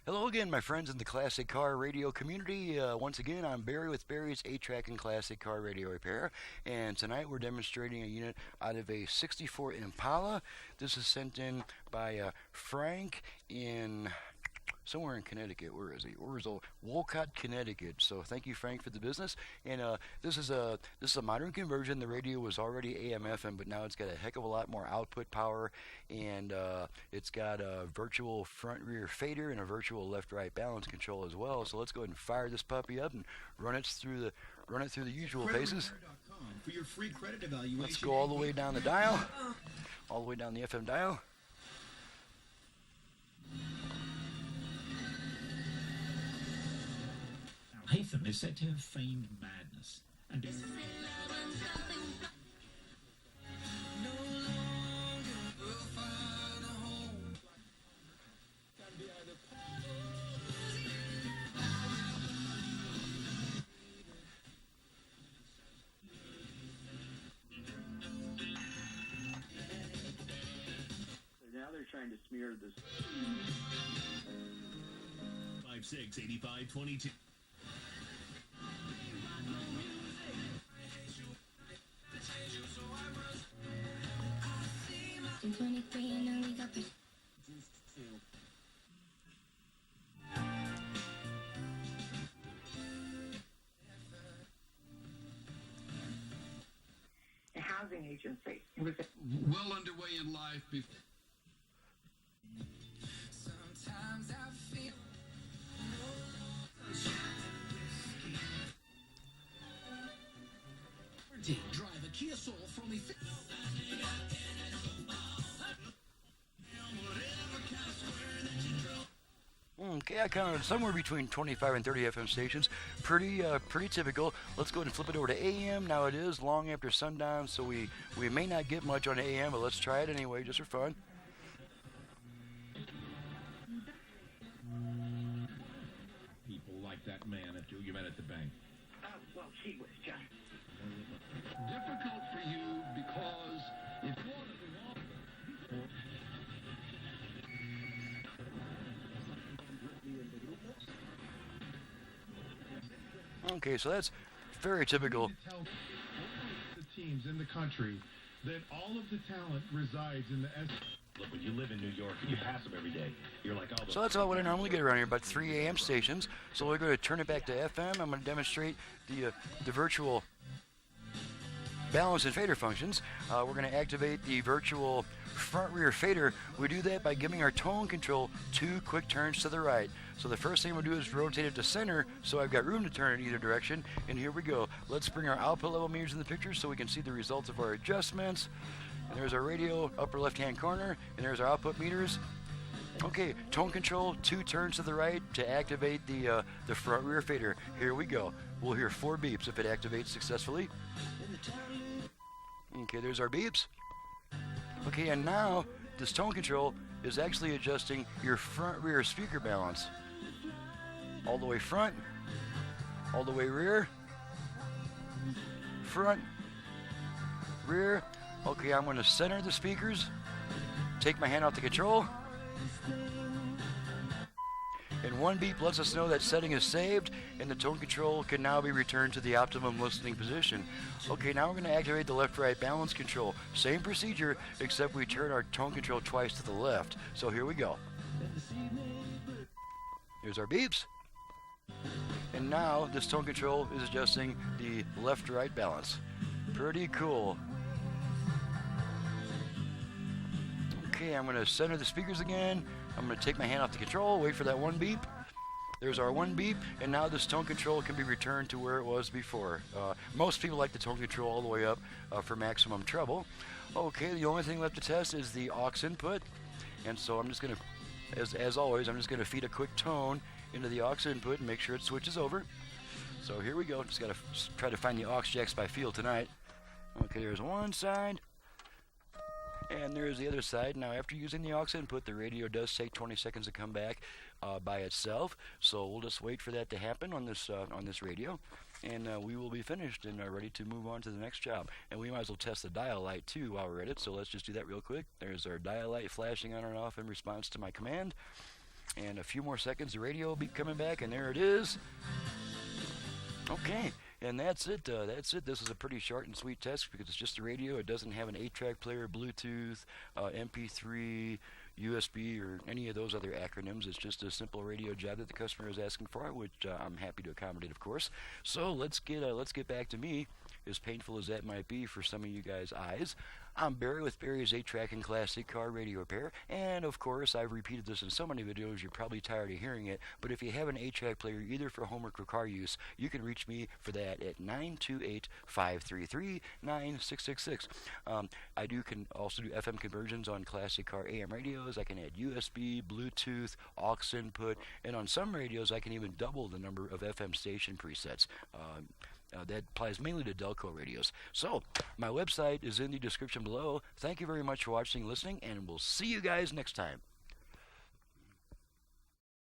Hello again, my friends in the classic car radio community. Once again, I'm Barry with Barry's 8-Track and Classic Car Radio Repair, and tonight we're demonstrating a unit out of a 64 Impala. This is sent in by Frank in somewhere in Connecticut. Where is he? Where is Wolcott, Connecticut? So thank you, Frank, for the business. And this is a modern conversion. The radio was already AM/FM, but now it's got a heck of a lot more output power, and it's got a virtual front-rear fader and a virtual left-right balance control as well. So let's go ahead and fire this puppy up and run it through the usual paces. For your free credit evaluation. Let's go all the way down the dial, all the way down the FM dial. Haytham is said to have feigned madness and now they're trying to smear this 568522. A housing agency. It was well underway in life before. Sometimes I feel drive a Kia Soul for only Okay, I counted somewhere between 25 and 30 FM stations. Pretty typical. Let's go ahead and flip it over to AM. Now it is long after sundown, so we may not get much on AM, but let's try it anyway, just for fun. People like that man at you met at the bank. oh well, she was just Difficult for you because if Okay, so that's very typical. To tell the teams in the country that all of the talent resides in the S. Look, when you live in New York and you pass them every day, you're like, oh, So that's about what I normally get around here, about 3 AM stations. So we're going to turn it back to FM. I'm going to demonstrate the virtual balance and fader functions. We're going to activate the virtual front-rear fader. We do that by giving our tone control 2 quick turns to the right. So the first thing we'll do is rotate it to center, so I've got room to turn in either direction. And here we go. Let's bring our output level meters in the picture so we can see the results of our adjustments. And there's our radio, upper left-hand corner, and there's our output meters. Okay, tone control, 2 turns to the right to activate the front-rear fader. Here we go. We'll hear 4 beeps if it activates successfully. Okay, there's our beeps. Okay, and now this tone control is actually adjusting your front-rear speaker balance. All the way front, all the way rear, front, rear. Okay, I'm going to center the speakers, take my hand off the control, and 1 beep lets us know that setting is saved, and the tone control can now be returned to the optimum listening position. Okay, now we're going to activate the left-right balance control. Same procedure, except we turn our tone control twice to the left. So here we go. Here's our beeps. And now this tone control is adjusting the left-right balance. Pretty cool. Okay, I'm going to center the speakers again. I'm going to take my hand off the control, wait for that 1 beep. There's our 1 beep, and now this tone control can be returned to where it was before. Most people like the tone control all the way up for maximum treble. Okay, the only thing left to test is the aux input. And so I'm just going to, as always, I'm just going to feed a quick tone into the aux input and make sure it switches over. So here we go. Just got to try to find the aux jacks by feel tonight. Okay, there's one side. And there's the other side. Now, after using the aux input, the radio does take 20 seconds to come back by itself. So we'll just wait for that to happen on this radio, and we will be finished and ready to move on to the next job. And we might as well test the dial light too while we're at it. So let's just do that real quick. There's our dial light flashing on and off in response to my command. And a few more seconds, the radio will be coming back, and there it is. Okay, and that's it. That's it. This is a pretty short and sweet test because it's just a radio. It doesn't have an 8-track player, Bluetooth, MP3, USB, or any of those other acronyms. It's just a simple radio job that the customer is asking for, which I'm happy to accommodate, of course. So let's get back to me. As painful as that might be for some of you guys' eyes, I'm Barry with Barry's 8-track and classic car radio repair, and of course I've repeated this in so many videos you're probably tired of hearing it, but if you have an 8-track player either for homework or car use, you can reach me for that at 928-533-9666. I can also do FM conversions on classic car AM radios. I can add USB, Bluetooth, aux input, and on some radios I can even double the number of FM station presets. That applies mainly to Delco radios. So, my website is in the description below. Thank you very much for watching and listening, and we'll see you guys next time.